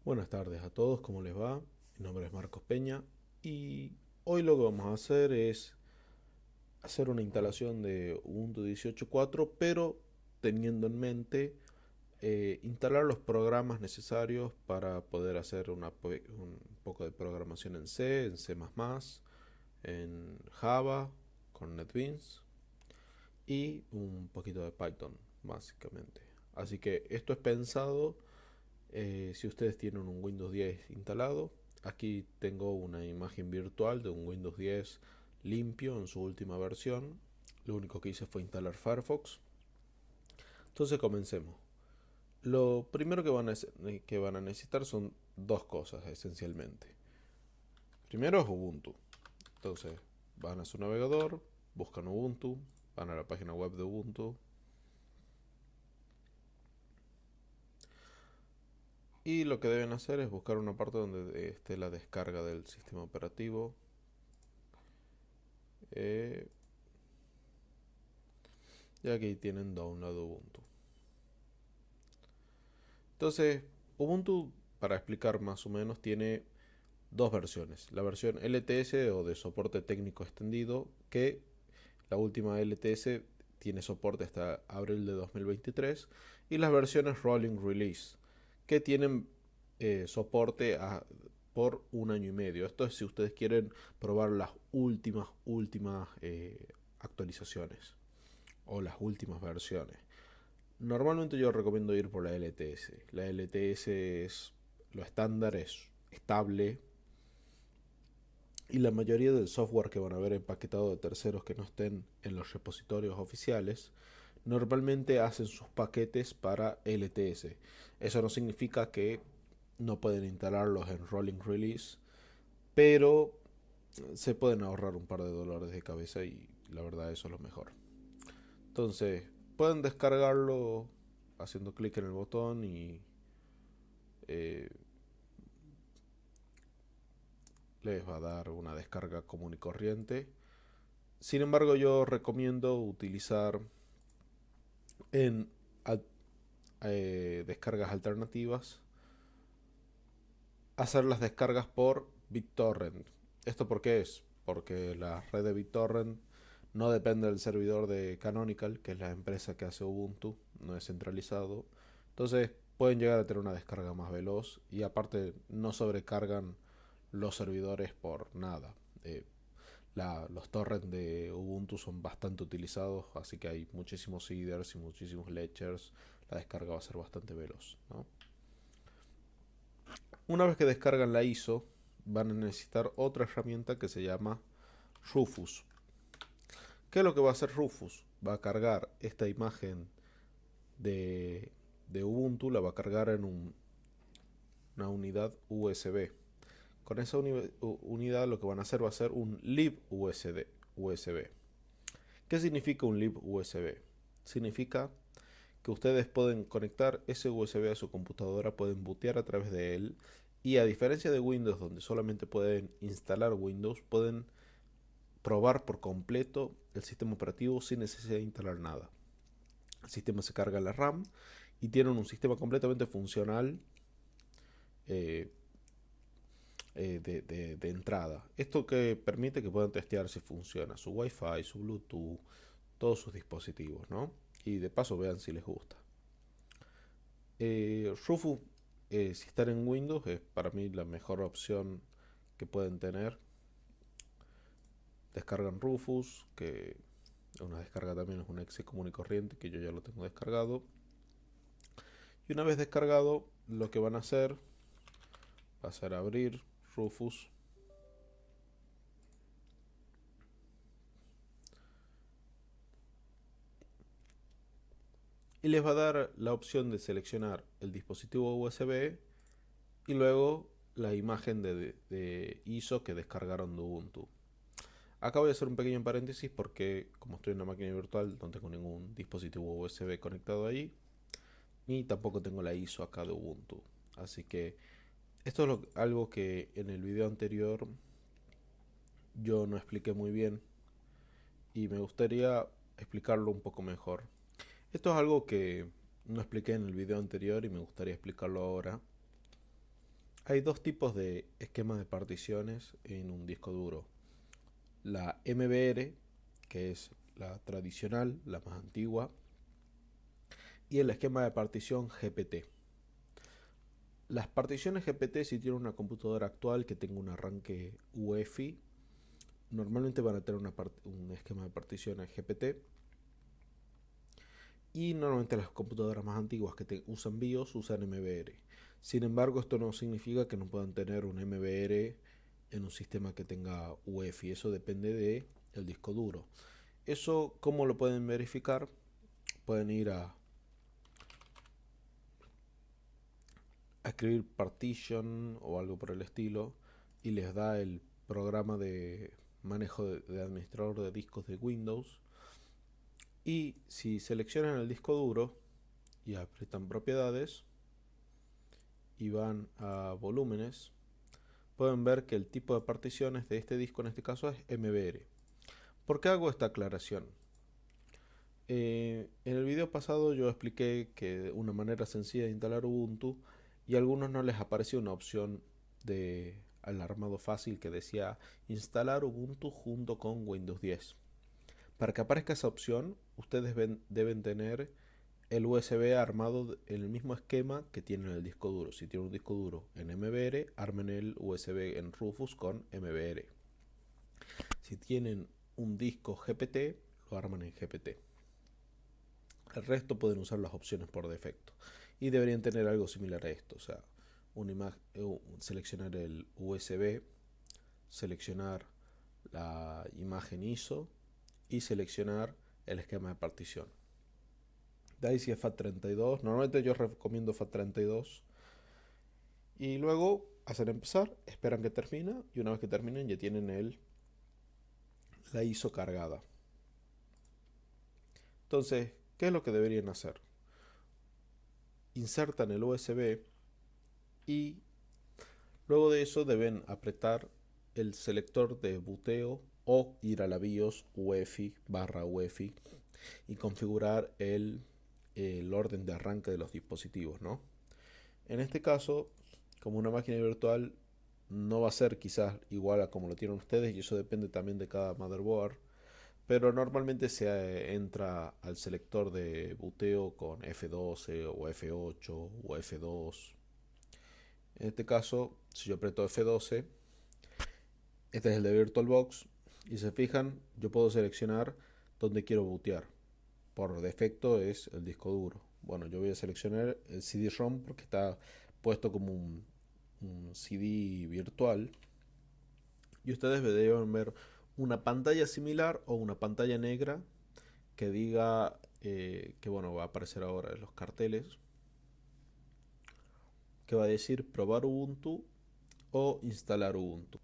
Buenas tardes a todos, ¿cómo les va? Mi nombre es Marcos Peña y hoy lo que vamos a hacer es hacer una instalación de Ubuntu 18.4, pero teniendo en mente instalar los programas necesarios para poder hacer un poco de programación en C, en C++, en Java, con NetBeans y un poquito de Python, básicamente. Así que esto es pensado si ustedes tienen un Windows 10 instalado. Aquí tengo una imagen virtual de un Windows 10 limpio en su última versión. Lo único que hice fue instalar Firefox. Entonces comencemos. Lo primero que van a necesitar son dos cosas esencialmente. Primero es Ubuntu. Entonces van a su navegador, buscan Ubuntu, van a la página web de Ubuntu y lo que deben hacer es buscar una parte donde esté la descarga del sistema operativo. Eh, y aquí tienen Download Ubuntu. Entonces, Ubuntu, para explicar más o menos, tiene dos versiones. La versión LTS o de soporte técnico extendido, que la última LTS tiene soporte hasta abril de 2023, y las versiones Rolling Release, que tienen por un año y medio. Esto es si ustedes quieren probar las últimas actualizaciones o las últimas versiones. Normalmente yo recomiendo ir por la LTS. La LTS es lo estándar, es estable y la mayoría del software que van a ver empaquetado de terceros que no estén en los repositorios oficiales normalmente hacen sus paquetes para LTS. Eso no significa que no pueden instalarlos en Rolling Release, pero se pueden ahorrar un par de dolores de cabeza y la verdad eso es lo mejor. Entonces, pueden descargarlo haciendo clic en el botón y eh, les va a dar una descarga común y corriente. Sin embargo, yo recomiendo utilizar en descargas alternativas, hacer las descargas por BitTorrent. ¿Esto por qué es? Porque la red de BitTorrent no depende del servidor de Canonical, que es la empresa que hace Ubuntu, no es centralizado. Entonces pueden llegar a tener una descarga más veloz y aparte no sobrecargan los servidores por nada. Los torrents de Ubuntu son bastante utilizados, así que hay muchísimos seeders y muchísimos ledgers. La descarga va a ser bastante veloz, ¿no? Una vez que descargan la ISO, van a necesitar otra herramienta que se llama Rufus. ¿Qué es lo que va a hacer Rufus? Va a cargar esta imagen de, de Ubuntu, la va a cargar en una unidad USB. Con esa unidad lo que van a hacer va a ser un libUSB. ¿Qué significa un libUSB? Significa que ustedes pueden conectar ese USB a su computadora, pueden bootear a través de él y a diferencia de Windows donde solamente pueden instalar Windows, pueden probar por completo el sistema operativo sin necesidad de instalar nada. El sistema se carga en la RAM y tienen un sistema completamente funcional eh, de entrada. Esto que permite que puedan testear si funciona su Wi-Fi, su Bluetooth, todos sus dispositivos, ¿no? Y de paso vean si les gusta. Rufus, si están en Windows, es para mí la mejor opción que pueden tener. Descargan Rufus, que una descarga también es un exe común y corriente, que yo ya lo tengo descargado. Y una vez descargado, lo que van a hacer va a ser abrir Rufus y les va a dar la opción de seleccionar el dispositivo USB y luego la imagen de ISO que descargaron de Ubuntu. Acá voy a hacer un pequeño paréntesis porque como estoy en una máquina virtual no tengo ningún dispositivo USB conectado ahí ni tampoco tengo la ISO acá de Ubuntu. Así que esto es algo que en el video anterior yo no expliqué muy bien y me gustaría explicarlo un poco mejor. Esto es algo que no expliqué en el video anterior y me gustaría explicarlo ahora. Hay dos tipos de esquema de particiones en un disco duro. La MBR, que es la tradicional, la más antigua, y el esquema de partición GPT. Las particiones GPT, si tienen una computadora actual que tenga un arranque UEFI, normalmente van a tener un esquema de particiones GPT. Y normalmente las computadoras más antiguas que usan BIOS usan MBR. Sin embargo, esto no significa que no puedan tener un MBR en un sistema que tenga UEFI. Eso depende del disco duro. Eso, ¿cómo lo pueden verificar? Pueden ir a escribir partition o algo por el estilo y les da el programa de manejo de administrador de discos de Windows. Y si seleccionan el disco duro y aprietan propiedades y van a volúmenes, pueden ver que el tipo de particiones de este disco en este caso es MBR. ¿Por qué hago esta aclaración? En el video pasado yo expliqué que una manera sencilla de instalar Ubuntu y a algunos no les apareció una opción de alarmado fácil que decía instalar Ubuntu junto con Windows 10. Para que aparezca esa opción, ustedes deben tener el USB armado en el mismo esquema que tienen el disco duro. Si tienen un disco duro en MBR, armen el USB en Rufus con MBR. Si tienen un disco GPT, lo arman en GPT. El resto pueden usar las opciones por defecto. Y deberían tener algo similar a esto. O sea, seleccionar el USB, seleccionar la imagen ISO y seleccionar el esquema de partición. De ahí si es FAT32, normalmente yo recomiendo FAT32. Y luego hacen empezar, esperan que termine y una vez que terminen ya tienen la ISO cargada. Entonces, ¿qué es lo que deberían hacer? Insertan el USB y luego de eso deben apretar el selector de buteo o ir a la BIOS UEFI /UEFI y configurar el orden de arranque de los dispositivos, ¿no? En este caso, como una máquina virtual no va a ser quizás igual a como lo tienen ustedes y eso depende también de cada motherboard, pero normalmente se entra al selector de buteo con F12 o F8 o F2. En este caso, si yo aprieto F12, este es el de VirtualBox y se fijan, yo puedo seleccionar dónde quiero bootear. Por defecto es el disco duro. Bueno, yo voy a seleccionar el CD-ROM porque está puesto como un CD virtual y ustedes deben ver una pantalla similar o una pantalla negra que diga que bueno, va a aparecer ahora en los carteles, que va a decir probar Ubuntu o instalar Ubuntu.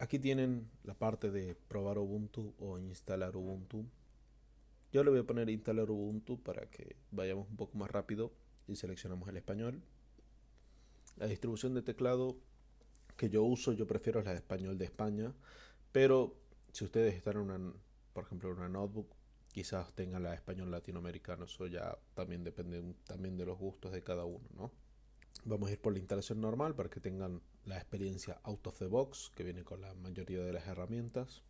Aquí tienen la parte de probar Ubuntu o instalar Ubuntu. Yo le voy a poner instalar Ubuntu para que vayamos un poco más rápido y seleccionamos el español. La distribución de teclado que yo uso, yo prefiero la de español de España, pero si ustedes están por ejemplo, en una notebook, quizás tengan la de español latinoamericano, eso ya también depende también de los gustos de cada uno, ¿no? Vamos a ir por la instalación normal para que tengan la experiencia out of the box que viene con la mayoría de las herramientas.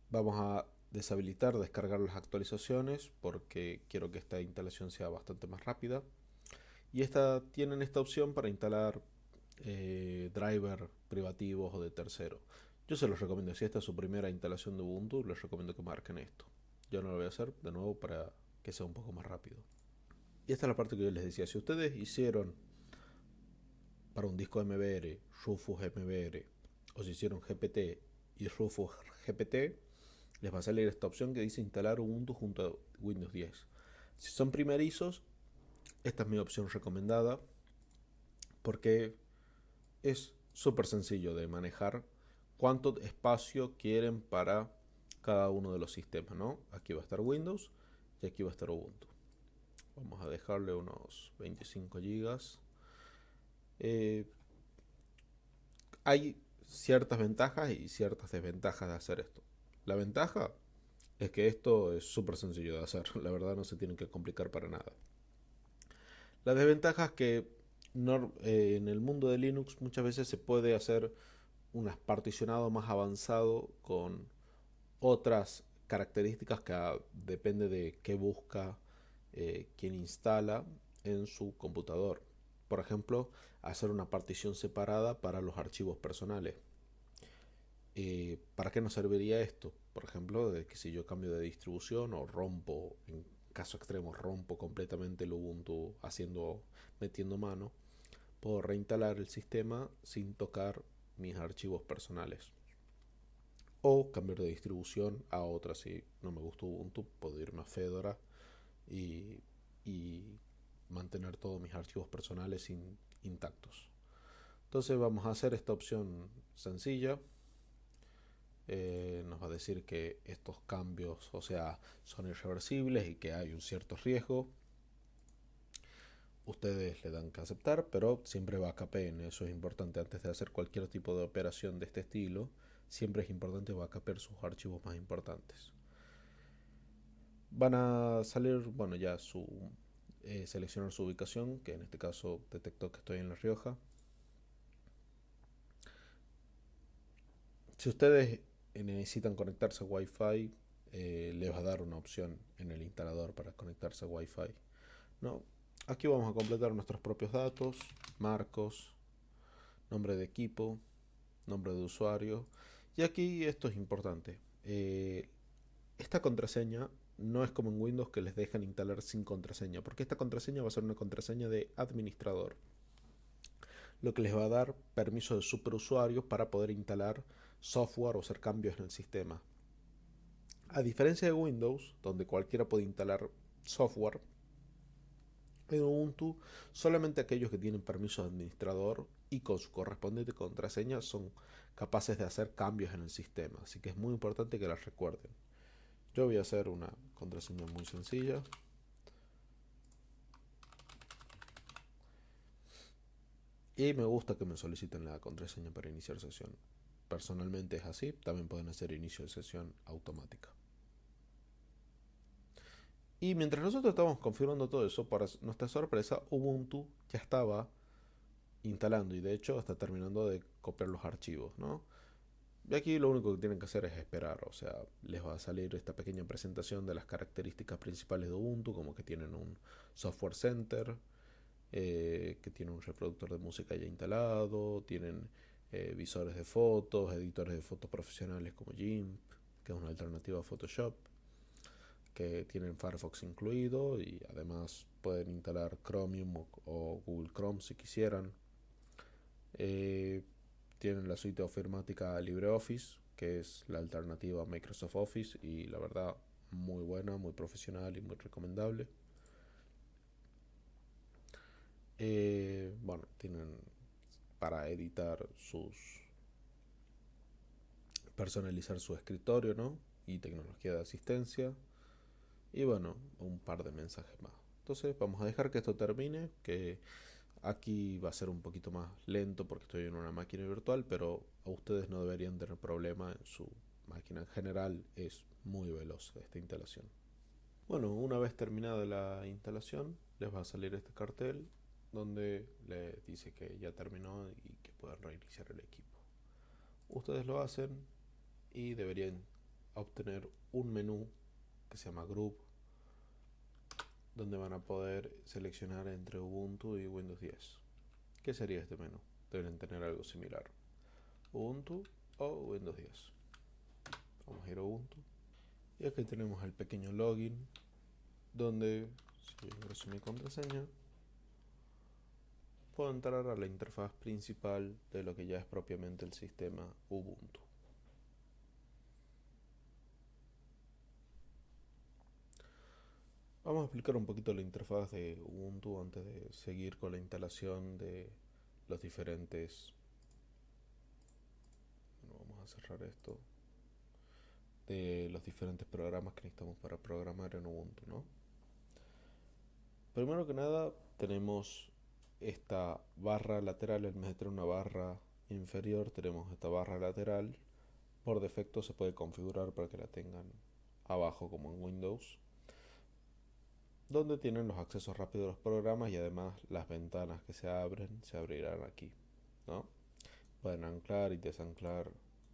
Vamos a descargar las actualizaciones porque quiero que esta instalación sea bastante más rápida. Y tienen esta opción para instalar driver privativos o de tercero. Yo se los recomiendo, si esta es su primera instalación de Ubuntu, les recomiendo que marquen esto. Yo no lo voy a hacer de nuevo para que sea un poco más rápido. Y esta es la parte que yo les decía, si ustedes hicieron para un disco MBR, Rufus MBR, o si hicieron GPT y Rufus GPT, les va a salir esta opción que dice instalar Ubuntu junto a Windows 10. Si son primerizos, esta es mi opción recomendada porque es súper sencillo de manejar cuánto espacio quieren para cada uno de los sistemas, ¿no? Aquí va a estar Windows y aquí va a estar Ubuntu. Vamos a dejarle unos 25 gigas. Hay ciertas ventajas y ciertas desventajas de hacer esto. La ventaja es que esto es súper sencillo de hacer, la verdad no se tiene que complicar para nada. La desventaja es que En el mundo de Linux muchas veces se puede hacer un particionado más avanzado con otras características que depende de qué busca quien instala en su computador. Por ejemplo, hacer una partición separada para los archivos personales. ¿Para qué nos serviría esto? Por ejemplo, de que si yo cambio de distribución o rompo, en caso extremo, rompo completamente el Ubuntu metiendo mano, puedo reinstalar el sistema sin tocar mis archivos personales. O cambiar de distribución a otra. Si no me gusta Ubuntu, puedo irme a Fedora y, y mantener todos mis archivos personales intactos. Entonces vamos a hacer esta opción sencilla. Nos va a decir que estos cambios, o sea, son irreversibles y que hay un cierto riesgo. Ustedes le dan que aceptar, pero siempre backupen. Eso es importante antes de hacer cualquier tipo de operación de este estilo. Siempre es importante backupear sus archivos más importantes. Van a salir, bueno, ya seleccionar su ubicación, que en este caso detectó que estoy en La Rioja. Si ustedes necesitan conectarse a Wi-Fi, les va a dar una opción en el instalador para conectarse a Wi-Fi. No, aquí vamos a completar nuestros propios datos, marcos, nombre de equipo, nombre de usuario. Y aquí esto es importante. Esta contraseña no es como en Windows que les dejan instalar sin contraseña, porque esta contraseña va a ser una contraseña de administrador, lo que les va a dar permiso de superusuario para poder instalar software o hacer cambios en el sistema. A diferencia de Windows, donde cualquiera puede instalar software, en Ubuntu solamente aquellos que tienen permiso de administrador y con su correspondiente contraseña son capaces de hacer cambios en el sistema, así que es muy importante que las recuerden. Yo voy a hacer una contraseña muy sencilla. Y me gusta que me soliciten la contraseña para iniciar sesión. Personalmente es así, también pueden hacer inicio de sesión automática. Y mientras nosotros estábamos configurando todo eso, para nuestra sorpresa, Ubuntu ya estaba instalando y de hecho está terminando de copiar los archivos, ¿no? Y aquí lo único que tienen que hacer es esperar, o sea, les va a salir esta pequeña presentación de las características principales de Ubuntu, como que tienen un software center, que tiene un reproductor de música ya instalado, tienen visores de fotos, editores de fotos profesionales como GIMP, que es una alternativa a Photoshop, que tienen Firefox incluido y además pueden instalar Chromium o Google Chrome si quisieran. Eh, Tienen la suite ofimática LibreOffice, que es la alternativa a Microsoft Office y la verdad muy buena, muy profesional y muy recomendable. Bueno, tienen para editar personalizar su escritorio, ¿no? Y tecnología de asistencia. Y bueno, un par de mensajes más. Entonces vamos a dejar que esto termine, que aquí va a ser un poquito más lento porque estoy en una máquina virtual, pero a ustedes no deberían tener problema en su máquina. En general es muy veloz esta instalación. Bueno, una vez terminada la instalación, les va a salir este cartel donde le dice que ya terminó y que pueden reiniciar el equipo. Ustedes lo hacen y deberían obtener un menú que se llama Group, donde van a poder seleccionar entre Ubuntu y Windows 10. ¿Qué sería este menú? Deben tener algo similar. Ubuntu o Windows 10. Vamos a ir a Ubuntu. Y aquí tenemos el pequeño login, donde si yo ingreso mi contraseña, puedo entrar a la interfaz principal de lo que ya es propiamente el sistema Ubuntu. Vamos a explicar un poquito la interfaz de Ubuntu antes de seguir con la instalación de los diferentes... Bueno, vamos a cerrar esto. De los diferentes programas que necesitamos para programar en Ubuntu, ¿no? Primero que nada, tenemos esta barra lateral. En vez de tener una barra inferior, tenemos esta barra lateral. Por defecto se puede configurar para que la tengan abajo como en Windows. donde tienen los accesos rápidos a los programas y además las ventanas que se abren se abrirán aquí, ¿no? Pueden anclar y desanclar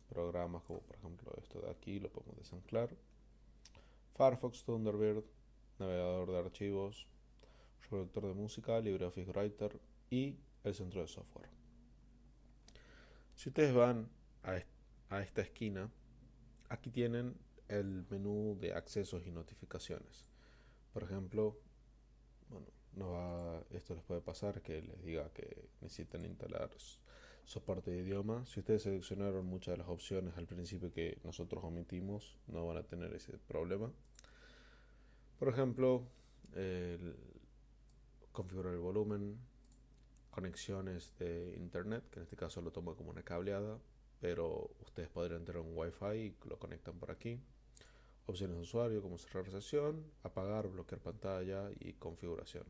programas como por ejemplo esto de aquí, lo podemos desanclar. Firefox, Thunderbird, navegador de archivos, reproductor de música, LibreOffice Writer y el centro de software. Si ustedes van a esta esquina, aquí tienen el menú de accesos y notificaciones. Por ejemplo, bueno, esto les puede pasar que les diga que necesitan instalar soporte de idioma. Si ustedes seleccionaron muchas de las opciones al principio que nosotros omitimos, no van a tener ese problema. Por ejemplo, el, configurar el volumen, conexiones de internet, que en este caso lo tomo como una cableada, pero ustedes podrían tener un Wi-Fi y lo conectan por aquí. Opciones de usuario como cerrar sesión, apagar, bloquear pantalla y configuración.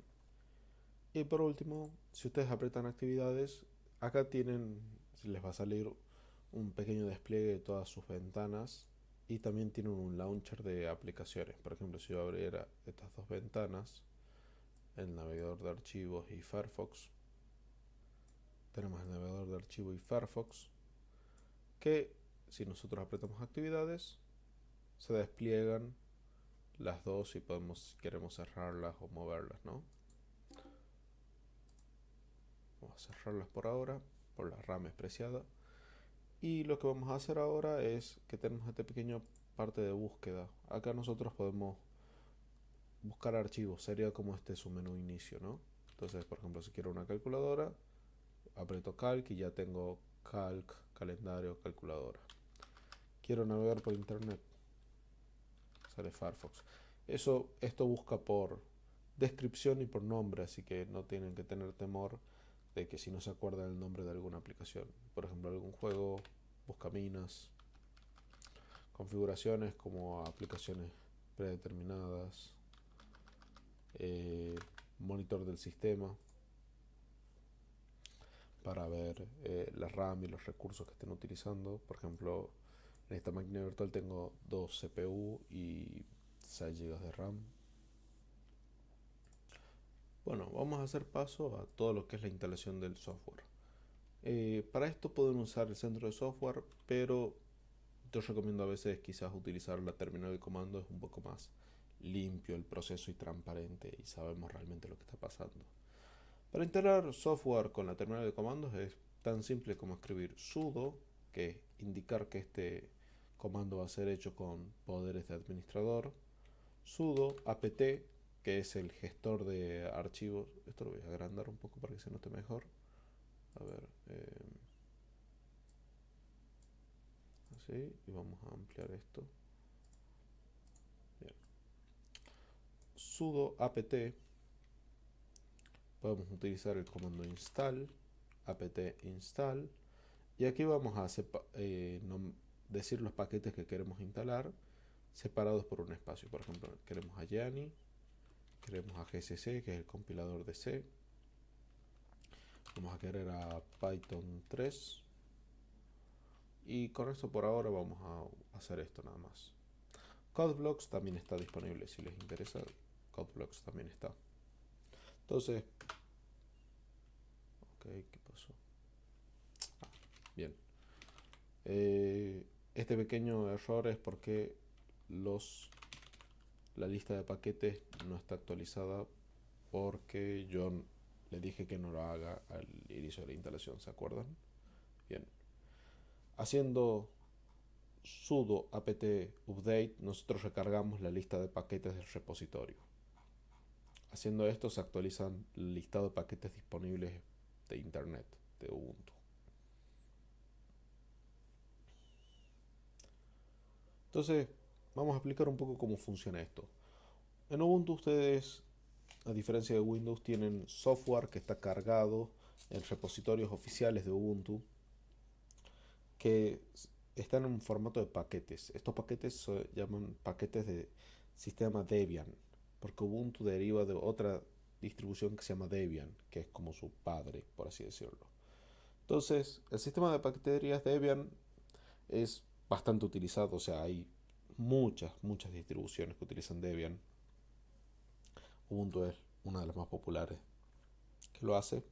Y por último, si ustedes aprietan actividades, acá les va a salir un pequeño despliegue de todas sus ventanas y también tienen un launcher de aplicaciones. Por ejemplo, si yo abriera estas dos ventanas, el navegador de archivos y Firefox, tenemos el navegador de archivos y Firefox, que si nosotros apretamos actividades, se despliegan las dos y si queremos cerrarlas o moverlas, ¿no? Vamos a cerrarlas por ahora, por la RAM despreciada. Y lo que vamos a hacer ahora es que tenemos esta pequeña parte de búsqueda. Acá nosotros podemos buscar archivos, sería como este su menú inicio, ¿no? Entonces, por ejemplo, si quiero una calculadora, aprieto Calc y ya tengo Calc, calendario, calculadora. Quiero navegar por internet, sale Firefox. Esto busca por descripción y por nombre, así que no tienen que tener temor de que si no se acuerdan el nombre de alguna aplicación, por ejemplo algún juego, buscaminas, configuraciones como aplicaciones predeterminadas, monitor del sistema para ver la RAM y los recursos que estén utilizando. Por ejemplo, en esta máquina virtual tengo 2 CPU y 6 GB de RAM. Bueno, vamos a hacer paso a todo lo que es la instalación del software. Para esto pueden usar el centro de software, pero yo recomiendo a veces quizás utilizar la terminal de comandos. Es un poco más limpio el proceso y transparente y sabemos realmente lo que está pasando. Para instalar software con la terminal de comandos es tan simple como escribir sudo, que es indicar que este comando va a ser hecho con poderes de administrador, sudo apt, que es el gestor de archivos. Esto lo voy a agrandar un poco para que se note mejor. A ver, así, y vamos a ampliar esto. Bien. Sudo apt, podemos utilizar el comando install, apt install, y aquí vamos a decir los paquetes que queremos instalar separados por un espacio. Por ejemplo, queremos a Yanni, queremos a GCC, que es el compilador de C, vamos a querer a Python 3, y con esto por ahora vamos a hacer esto nada más. CodeBlocks también está disponible si les interesa. CodeBlocks también está. Entonces, ok, ¿qué pasó? Bien. Este pequeño error es porque la lista de paquetes no está actualizada porque yo le dije que no lo haga al inicio de la instalación, ¿se acuerdan? Bien. Haciendo sudo apt update, nosotros recargamos la lista de paquetes del repositorio. Haciendo esto se actualizan el listado de paquetes disponibles de internet de Ubuntu. Entonces, vamos a explicar un poco cómo funciona esto. En Ubuntu ustedes, a diferencia de Windows, tienen software que está cargado en repositorios oficiales de Ubuntu que están en un formato de paquetes. Estos paquetes se llaman paquetes de sistema Debian, porque Ubuntu deriva de otra distribución que se llama Debian, que es como su padre, por así decirlo. Entonces, el sistema de paqueterías Debian es bastante utilizado, o sea, hay muchas distribuciones que utilizan Debian. Ubuntu es una de las más populares que lo hace.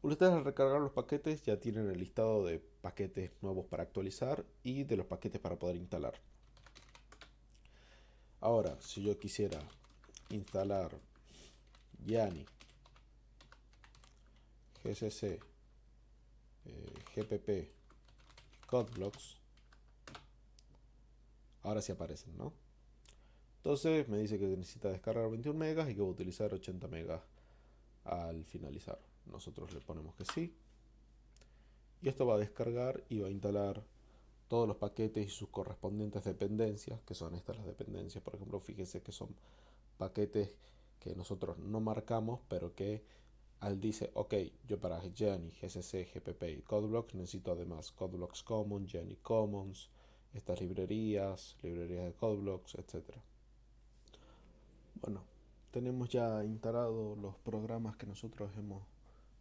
Ustedes al recargar los paquetes ya tienen el listado de paquetes nuevos para actualizar y de los paquetes para poder instalar. Ahora, si yo quisiera instalar Yanni, GCC, GPP, Codeblox, ahora sí aparecen, ¿no? Entonces me dice que necesita descargar 21 megas y que va a utilizar 80 megas al finalizar. Nosotros le ponemos que sí. Y esto va a descargar y va a instalar todos los paquetes y sus correspondientes dependencias, que son estas las dependencias. Por ejemplo, fíjese que son paquetes que nosotros no marcamos, pero que al dice, ok, yo para Jenny, GCC, GPP y Codeblox necesito además Codeblox Commons, Jenny Commons, estas librerías de Codeblox, etc. Bueno, tenemos ya instalados los programas que nosotros hemos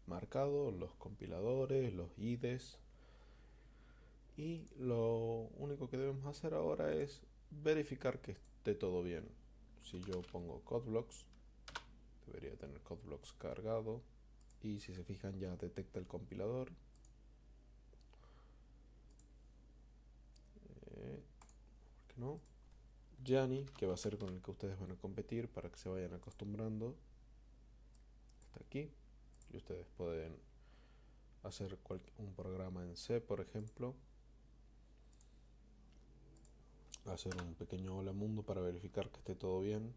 marcado, los compiladores, los IDEs. Y lo único que debemos hacer ahora es verificar que esté todo bien. Si yo pongo Codeblox, debería tener Codeblox cargado. Y si se fijan ya detecta el compilador. ¿Por qué no? Yanni, que va a ser con el que ustedes van a competir para que se vayan acostumbrando. Está aquí. Y ustedes pueden hacer un programa en C, por ejemplo. Hacer un pequeño hola mundo para verificar que esté todo bien.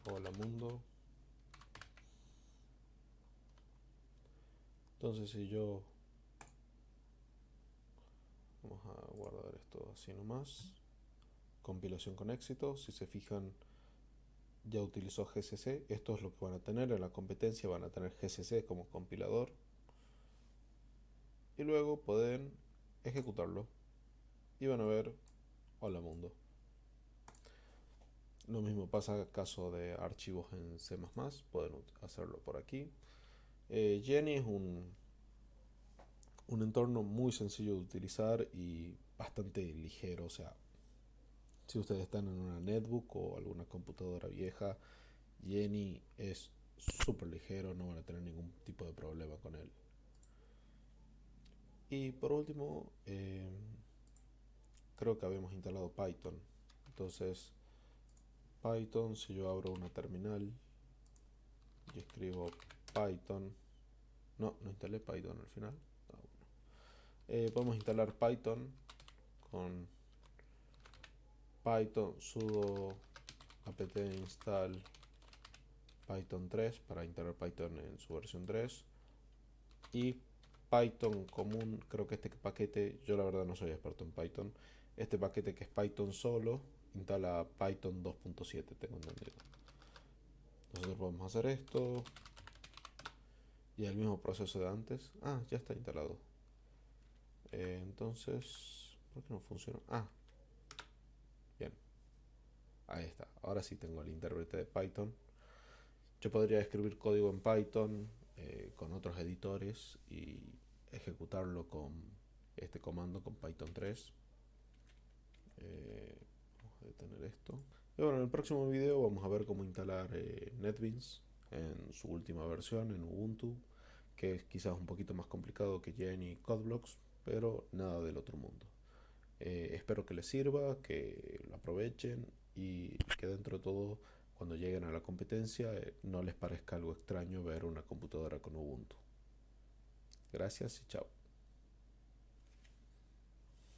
Hola mundo. Entonces si yo... Vamos a guardar esto así nomás. Compilación con éxito. Si se fijan, ya utilizó GCC. Esto es lo que van a tener en la competencia. Van a tener GCC como compilador. Y luego pueden ejecutarlo. Y van a ver, hola mundo. Lo mismo pasa en caso de archivos en C++. Pueden hacerlo por aquí. Jenny es un entorno muy sencillo de utilizar y bastante ligero. O sea, si ustedes están en una netbook o alguna computadora vieja, Jenny es súper ligero, no van a tener ningún tipo de problema con él. Y por último, creo que habíamos instalado Python. Entonces, Python, si yo abro una terminal y escribo Python, no instalé Python al final. Podemos instalar Python con Python sudo apt install Python 3 para instalar Python en su versión 3 y Python común. Creo que este paquete, yo la verdad no soy experto en Python, este paquete que es Python solo instala Python 2.7, tengo entendido. Nosotros podemos hacer esto y el mismo proceso de antes. Ya está instalado. Entonces, ¿por qué no funciona? Bien, ahí está. Ahora sí tengo el intérprete de Python. Yo podría escribir código en Python con otros editores y ejecutarlo con este comando con Python 3. Vamos a detener esto. Y bueno, en el próximo video vamos a ver cómo instalar NetBeans en su última versión en Ubuntu, que es quizás un poquito más complicado que Jenny y Codeblox, pero nada del otro mundo. Espero que les sirva, que lo aprovechen y que dentro de todo, cuando lleguen a la competencia, no les parezca algo extraño ver una computadora con Ubuntu. Gracias y chao.